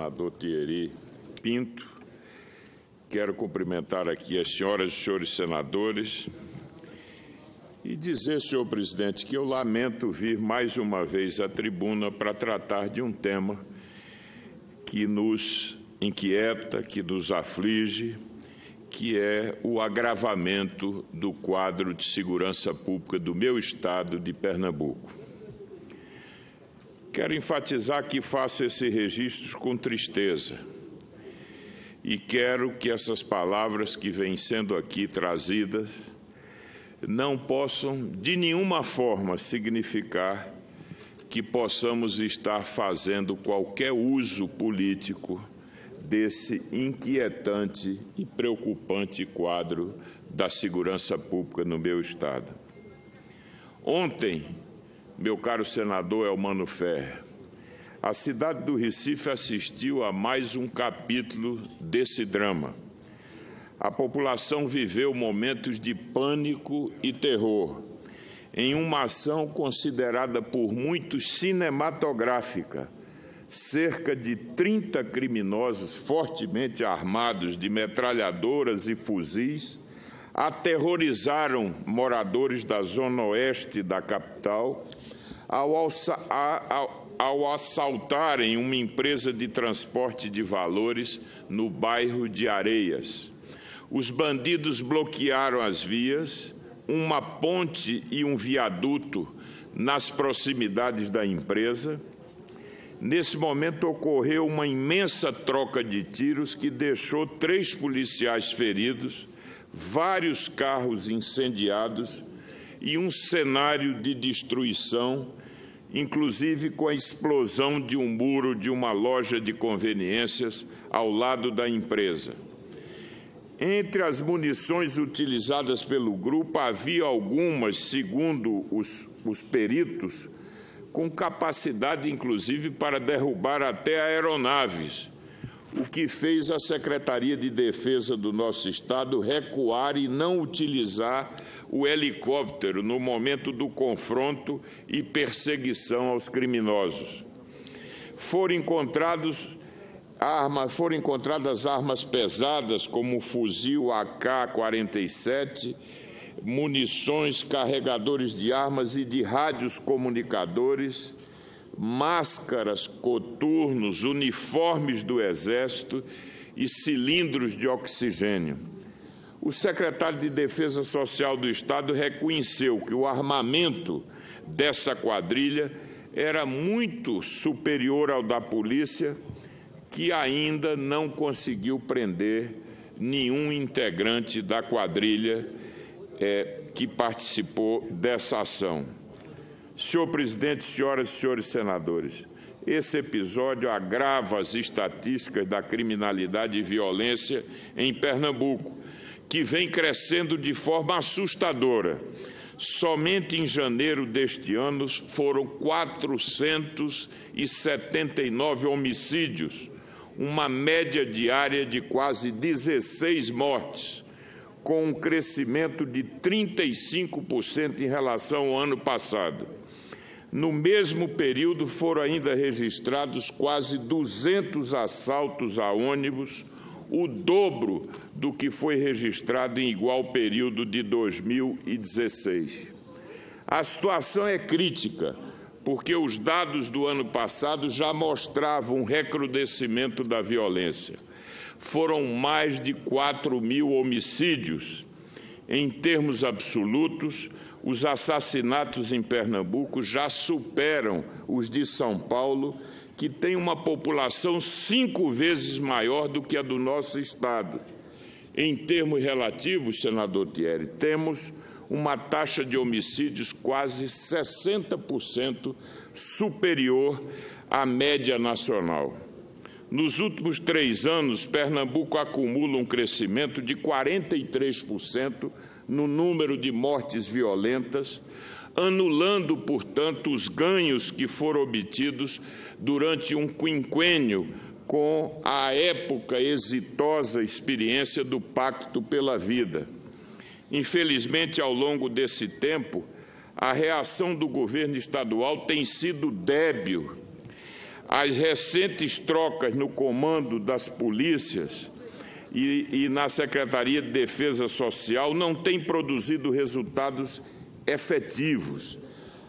Senador Thierry Pinto. Quero cumprimentar aqui as senhoras e senhores senadores e dizer, senhor presidente, que eu lamento vir mais uma vez à tribuna para tratar de um tema que nos inquieta, que nos aflige, que é o agravamento do quadro de segurança pública do meu estado de Pernambuco. Quero enfatizar que faço esse registro com tristeza e quero que essas palavras que vêm sendo aqui trazidas não possam de nenhuma forma significar que possamos estar fazendo qualquer uso político desse inquietante e preocupante quadro da segurança pública no meu estado. Ontem, meu caro senador Elmano Ferrer, a cidade do Recife assistiu a mais um capítulo desse drama. A população viveu momentos de pânico e terror em uma ação considerada por muitos cinematográfica. Cerca de 30 criminosos fortemente armados de metralhadoras e fuzis aterrorizaram moradores da zona oeste da capital ao assaltarem uma empresa de transporte de valores no bairro de Areias. Os bandidos bloquearam as vias, uma ponte e um viaduto nas proximidades da empresa. Nesse momento ocorreu uma imensa troca de tiros que deixou 3 policiais feridos, vários carros incendiados e um cenário de destruição, inclusive com a explosão de um muro de uma loja de conveniências ao lado da empresa. Entre as munições utilizadas pelo grupo, havia algumas, segundo os peritos, com capacidade, inclusive, para derrubar até aeronaves, o que fez a Secretaria de Defesa do nosso Estado recuar e não utilizar o helicóptero no momento do confronto e perseguição aos criminosos. Foram encontradas armas pesadas, como o fuzil AK-47, munições, carregadores de armas e de rádios comunicadores, máscaras, coturnos, uniformes do Exército e cilindros de oxigênio. O secretário de Defesa Social do Estado reconheceu que o armamento dessa quadrilha era muito superior ao da polícia, que ainda não conseguiu prender nenhum integrante da quadrilha que participou dessa ação. Senhor presidente, senhoras e senhores senadores, esse episódio agrava as estatísticas da criminalidade e violência em Pernambuco, que vem crescendo de forma assustadora. Somente em janeiro deste ano foram 479 homicídios, uma média diária de quase 16 mortes, com um crescimento de 35% em relação ao ano passado. No mesmo período, foram ainda registrados quase 200 assaltos a ônibus, o dobro do que foi registrado em igual período de 2016. A situação é crítica, porque os dados do ano passado já mostravam um recrudescimento da violência. Foram mais de 4.000 homicídios. Em termos absolutos, os assassinatos em Pernambuco já superam os de São Paulo, que tem uma população 5 vezes maior do que a do nosso estado. Em termos relativos, senador Thierry, temos uma taxa de homicídios quase 60% superior à média nacional. Nos últimos 3 anos, Pernambuco acumula um crescimento de 43% no número de mortes violentas, anulando, portanto, os ganhos que foram obtidos durante um quinquênio com a época exitosa experiência do Pacto pela Vida. Infelizmente, ao longo desse tempo, a reação do governo estadual tem sido débil As recentes trocas no comando das polícias e na Secretaria de Defesa Social não têm produzido resultados efetivos.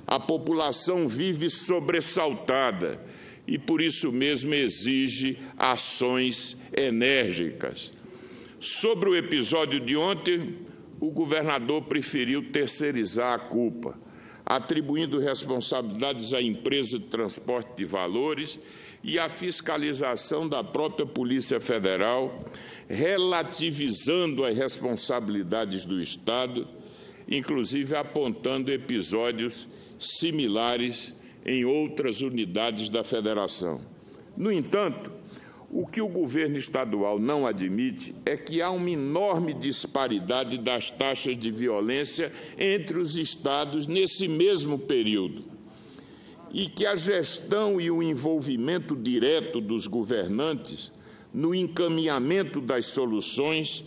A população vive sobressaltada e, por isso mesmo, exige ações enérgicas. Sobre o episódio de ontem, o governador preferiu terceirizar a culpa, atribuindo responsabilidades à empresa de transporte de valores e à fiscalização da própria Polícia Federal, relativizando as responsabilidades do Estado, inclusive apontando episódios similares em outras unidades da Federação. No entanto, o que o governo estadual não admite é que há uma enorme disparidade das taxas de violência entre os estados nesse mesmo período e que a gestão e o envolvimento direto dos governantes no encaminhamento das soluções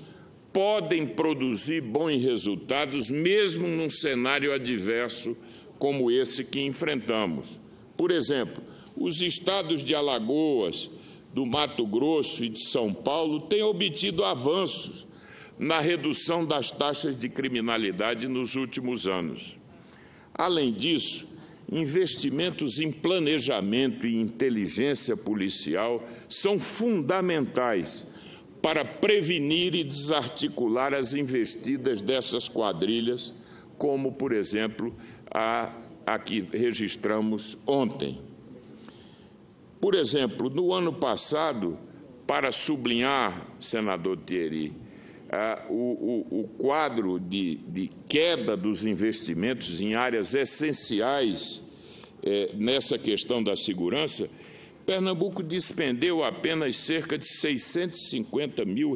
podem produzir bons resultados, mesmo num cenário adverso como esse que enfrentamos. Por exemplo, os estados de Alagoas, do Mato Grosso e de São Paulo têm obtido avanços na redução das taxas de criminalidade nos últimos anos. Além disso, investimentos em planejamento e inteligência policial são fundamentais para prevenir e desarticular as investidas dessas quadrilhas, como, por exemplo, a que registramos ontem. Por exemplo, no ano passado, para sublinhar, senador Thierry, o quadro de queda dos investimentos em áreas essenciais nessa questão da segurança, Pernambuco despendeu apenas cerca de R$650 mil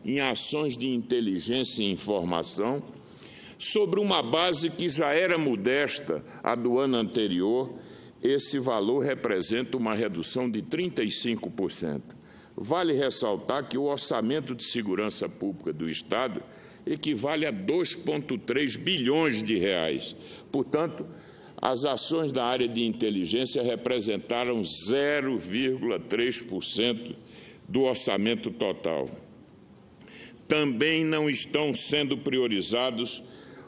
em ações de inteligência e informação, sobre uma base que já era modesta a do ano anterior. Esse valor representa uma redução de 35%. Vale ressaltar que o orçamento de segurança pública do Estado equivale a 2,3 bilhões de reais. Portanto, as ações da área de inteligência representaram 0,3% do orçamento total. Também não estão sendo priorizados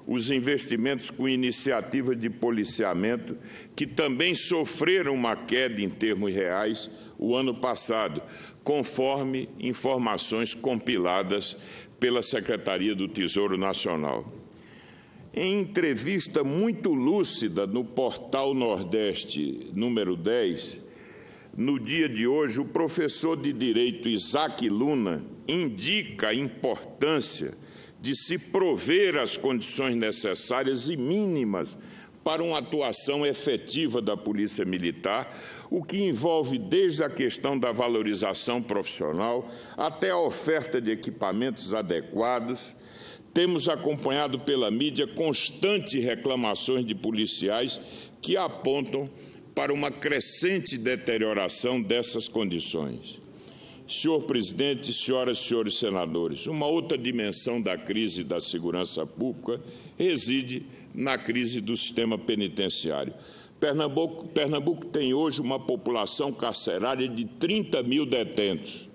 os investimentos com iniciativa de policiamento, que também sofreram uma queda em termos reais o ano passado, conforme informações compiladas pela Secretaria do Tesouro Nacional. Em entrevista muito lúcida no Portal Nordeste, número 10, no dia de hoje, o professor de Direito Isaac Luna indica a importância de se prover as condições necessárias e mínimas para uma atuação efetiva da Polícia Militar, o que envolve desde a questão da valorização profissional até a oferta de equipamentos adequados. Temos acompanhado pela mídia constantes reclamações de policiais que apontam para uma crescente deterioração dessas condições. Senhor presidente, senhoras e senhores senadores, uma outra dimensão da crise da segurança pública reside na crise do sistema penitenciário. Pernambuco tem hoje uma população carcerária de 30 mil detentos,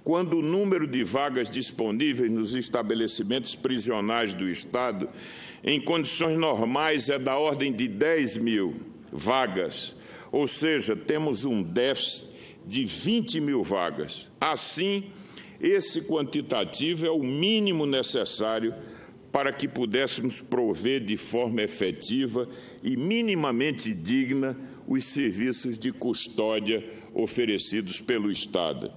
quando o número de vagas disponíveis nos estabelecimentos prisionais do Estado, em condições normais, é da ordem de 10 mil vagas, ou seja, temos um déficit de 20 mil vagas. Assim, esse quantitativo é o mínimo necessário para que pudéssemos prover de forma efetiva e minimamente digna os serviços de custódia oferecidos pelo Estado.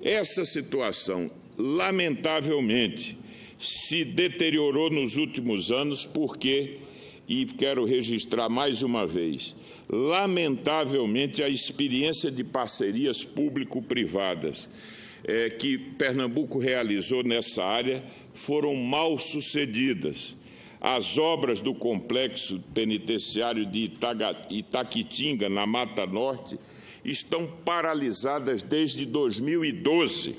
Essa situação, lamentavelmente, se deteriorou nos últimos anos porque, e quero registrar mais uma vez, lamentavelmente, a experiência de parcerias público-privadas que Pernambuco realizou nessa área foram mal sucedidas. As obras do complexo penitenciário de Itaquitinga, na Mata Norte, estão paralisadas desde 2012.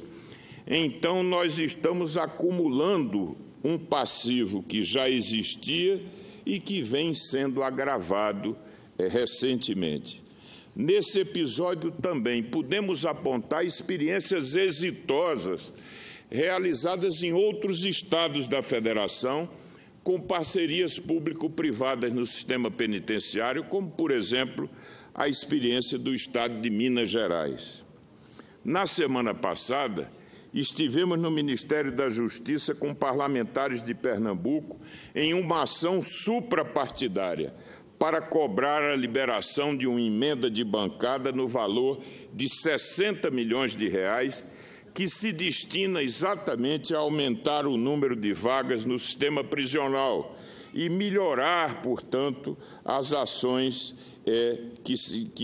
Então, nós estamos acumulando um passivo que já existia e que vem sendo agravado recentemente. Nesse episódio também podemos apontar experiências exitosas realizadas em outros estados da Federação, com parcerias público-privadas no sistema penitenciário, como, por exemplo, a experiência do estado de Minas Gerais. Na semana passada, estivemos no Ministério da Justiça com parlamentares de Pernambuco em uma ação suprapartidária para cobrar a liberação de uma emenda de bancada no valor de 60 milhões de reais, que se destina exatamente a aumentar o número de vagas no sistema prisional e melhorar, portanto, as ações que,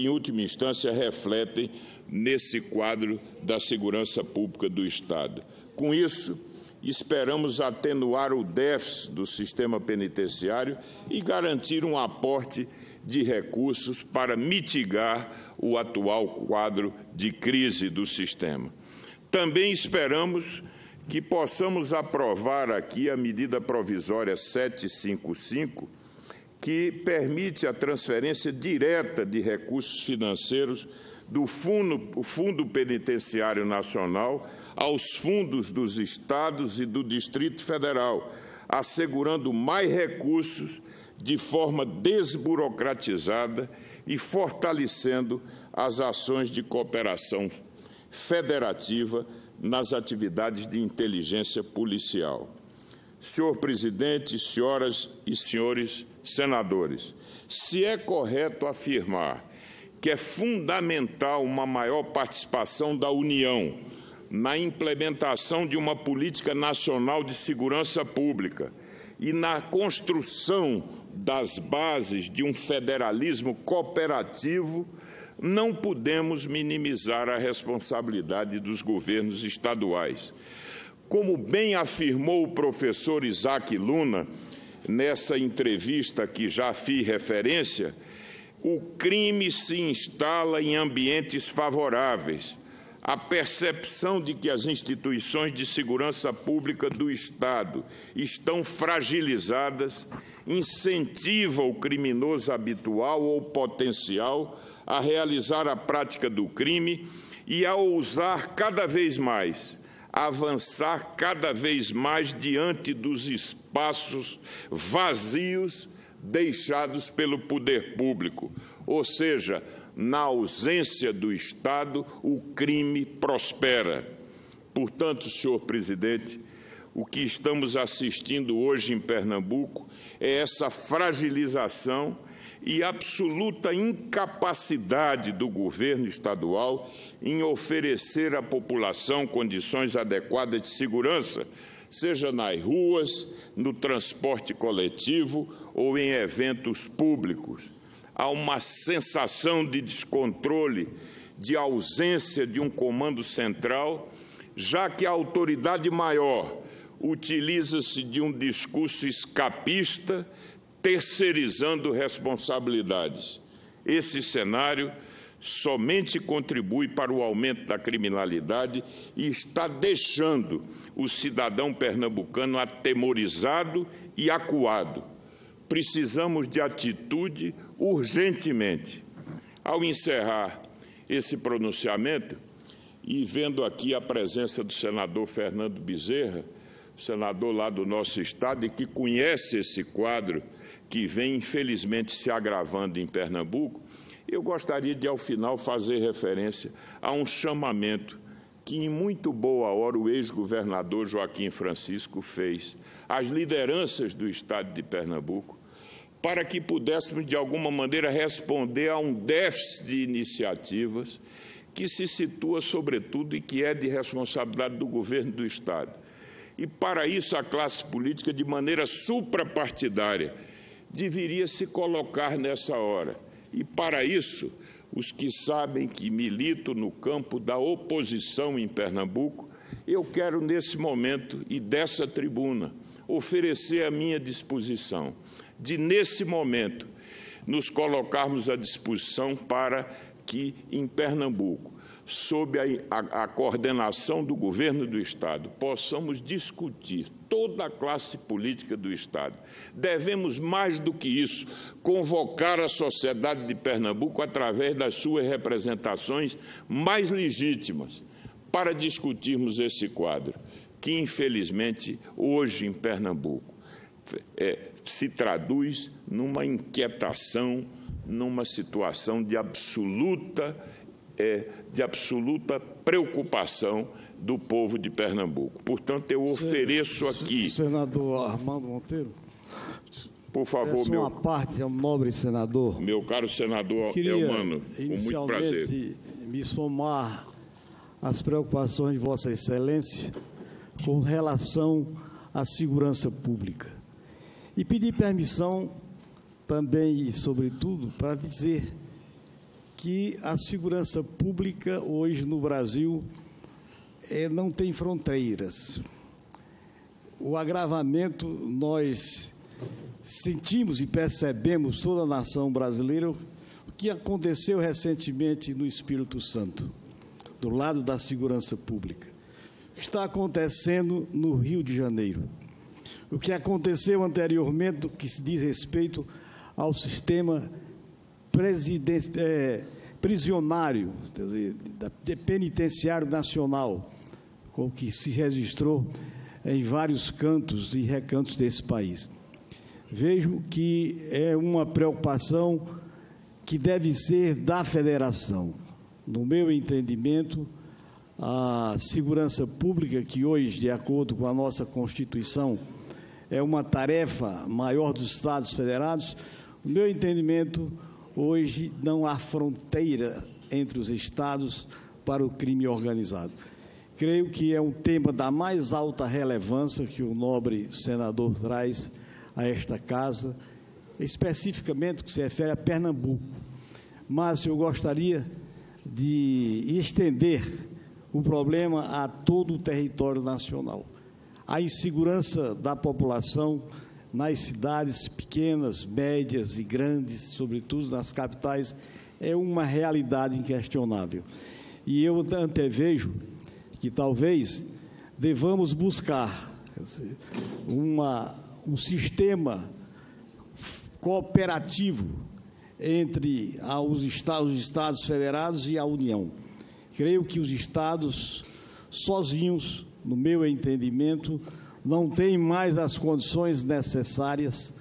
em última instância, refletem nesse quadro da segurança pública do Estado. Com isso, esperamos atenuar o déficit do sistema penitenciário e garantir um aporte de recursos para mitigar o atual quadro de crise do sistema. Também esperamos que possamos aprovar aqui a medida provisória 755, que permite a transferência direta de recursos financeiros do Fundo Penitenciário Nacional aos fundos dos estados e do Distrito Federal, assegurando mais recursos de forma desburocratizada e fortalecendo as ações de cooperação federativa nas atividades de inteligência policial. Senhor presidente, senhoras e senhores senadores, se é correto afirmar que é fundamental uma maior participação da União na implementação de uma política nacional de segurança pública e na construção das bases de um federalismo cooperativo, não podemos minimizar a responsabilidade dos governos estaduais. Como bem afirmou o professor Isaac Luna, nessa entrevista que já fiz referência, o crime se instala em ambientes favoráveis. A percepção de que as instituições de segurança pública do Estado estão fragilizadas incentiva o criminoso habitual ou potencial a realizar a prática do crime e a ousar cada vez mais, a avançar cada vez mais diante dos espaços vazios deixados pelo poder público, ou seja, na ausência do Estado, o crime prospera. Portanto, senhor presidente, o que estamos assistindo hoje em Pernambuco é essa fragilização e absoluta incapacidade do governo estadual em oferecer à população condições adequadas de segurança, seja nas ruas, no transporte coletivo ou em eventos públicos. Há uma sensação de descontrole, de ausência de um comando central, já que a autoridade maior utiliza-se de um discurso escapista, terceirizando responsabilidades. Esse cenário somente contribui para o aumento da criminalidade e está deixando o cidadão pernambucano atemorizado e acuado. Precisamos de atitude urgentemente. Ao encerrar esse pronunciamento, e vendo aqui a presença do senador Fernando Bezerra, senador lá do nosso estado e que conhece esse quadro que vem, infelizmente, se agravando em Pernambuco, eu gostaria de, ao final, fazer referência a um chamamento que, em muito boa hora, o ex-governador Joaquim Francisco fez às lideranças do estado de Pernambuco, para que pudéssemos, de alguma maneira, responder a um déficit de iniciativas que se situa, sobretudo, e que é de responsabilidade do governo do estado. E, para isso, a classe política, de maneira suprapartidária, deveria se colocar nessa hora. E, para isso, os que sabem que milito no campo da oposição em Pernambuco, eu quero, nesse momento e dessa tribuna, oferecer a minha disposição de, nesse momento, nos colocarmos à disposição para que, em Pernambuco, sob a coordenação do governo do Estado, possamos discutir toda a classe política do Estado. Devemos, mais do que isso, convocar a sociedade de Pernambuco através das suas representações mais legítimas para discutirmos esse quadro, que, infelizmente, hoje em Pernambuco, se traduz numa inquietação, numa situação de absoluta preocupação do povo de Pernambuco. Portanto, eu ofereço aqui... Senador Armando Monteiro. Por favor, uma parte ao nobre senador. Meu caro senador Eumano, com muito prazer. Me somar às preocupações de Vossa Excelência com relação à segurança pública. E pedir permissão também e, sobretudo, para dizer que a segurança pública hoje no Brasil não tem fronteiras. O agravamento, nós sentimos e percebemos, toda a nação brasileira, o que aconteceu recentemente no Espírito Santo, do lado da segurança pública. O que está acontecendo no Rio de Janeiro. O que aconteceu anteriormente, que se diz respeito ao sistema prisionário, penitenciário nacional, com o que se registrou em vários cantos e recantos desse país. Vejo que é uma preocupação que deve ser da federação. No meu entendimento, a segurança pública, que hoje, de acordo com a nossa Constituição, é uma tarefa maior dos Estados federados, no meu entendimento, hoje não há fronteira entre os Estados para o crime organizado. Creio que é um tema da mais alta relevância que o nobre senador traz a esta casa, especificamente que se refere a Pernambuco. Mas eu gostaria de estender o problema a todo o território nacional. A insegurança da população nas cidades pequenas, médias e grandes, sobretudo nas capitais, é uma realidade inquestionável. E eu antevejo que talvez devamos buscar um sistema cooperativo entre os Estados federados e a União. Creio que os Estados, sozinhos, no meu entendimento, não têm mais as condições necessárias,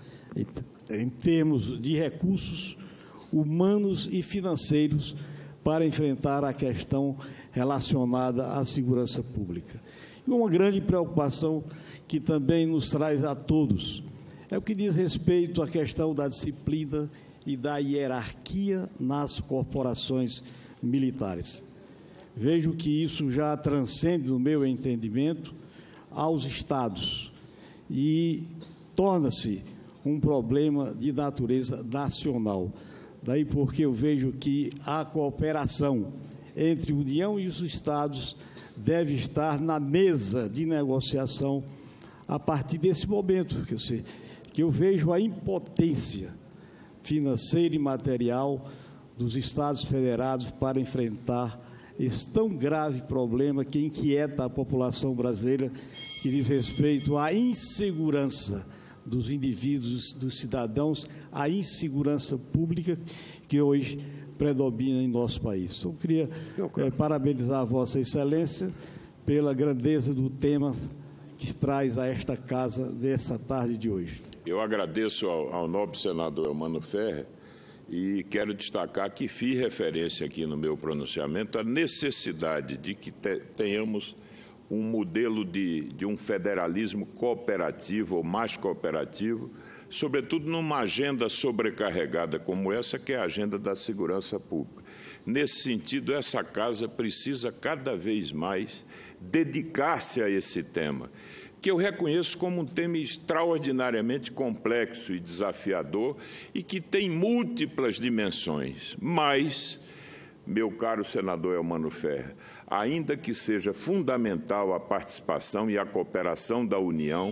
em termos de recursos humanos e financeiros, para enfrentar a questão relacionada à segurança pública. E uma grande preocupação que também nos traz a todos é o que diz respeito à questão da disciplina e da hierarquia nas corporações militares. Vejo que isso já transcende, no meu entendimento, aos Estados e torna-se um problema de natureza nacional. Daí porque eu vejo que a cooperação entre a União e os Estados deve estar na mesa de negociação a partir desse momento, que eu vejo a impotência financeira e material dos Estados federados para enfrentar esse tão grave problema que inquieta a população brasileira, que diz respeito à insegurança dos indivíduos, dos cidadãos, à insegurança pública que hoje predomina em nosso país. Então, eu queria parabenizar a Vossa Excelência pela grandeza do tema que traz a esta casa dessa tarde de hoje. Eu agradeço ao nobre senador Eumano Ferrer e quero destacar que fiz referência aqui no meu pronunciamento à necessidade de que tenhamos um modelo de um federalismo cooperativo ou mais cooperativo, sobretudo numa agenda sobrecarregada como essa, que é a agenda da segurança pública. Nesse sentido, essa casa precisa cada vez mais dedicar-se a esse tema, que eu reconheço como um tema extraordinariamente complexo e desafiador e que tem múltiplas dimensões. Mas, meu caro senador Eumano Ferrer, ainda que seja fundamental a participação e a cooperação da União,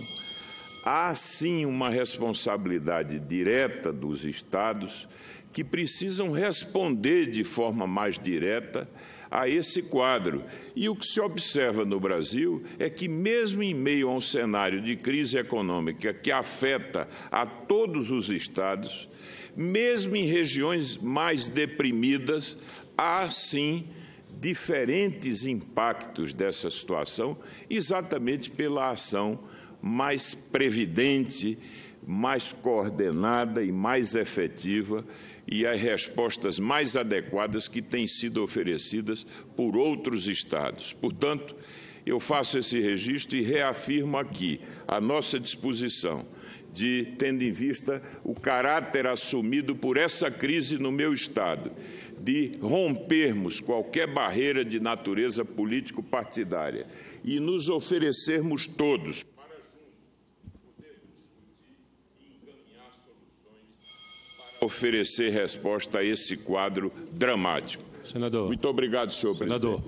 há sim uma responsabilidade direta dos Estados que precisam responder de forma mais direta a esse quadro. E o que se observa no Brasil é que, mesmo em meio a um cenário de crise econômica que afeta a todos os estados, mesmo em regiões mais deprimidas, há, sim, diferentes impactos dessa situação, exatamente pela ação mais previdente, mais coordenada e mais efetiva e as respostas mais adequadas que têm sido oferecidas por outros estados. Portanto, eu faço esse registro e reafirmo aqui a nossa disposição de, tendo em vista o caráter assumido por essa crise no meu estado, de rompermos qualquer barreira de natureza político-partidária e nos oferecermos todos para juntos podermos discutir e encaminhar soluções para oferecer resposta a esse quadro dramático. Senador. Muito obrigado, senhor presidente.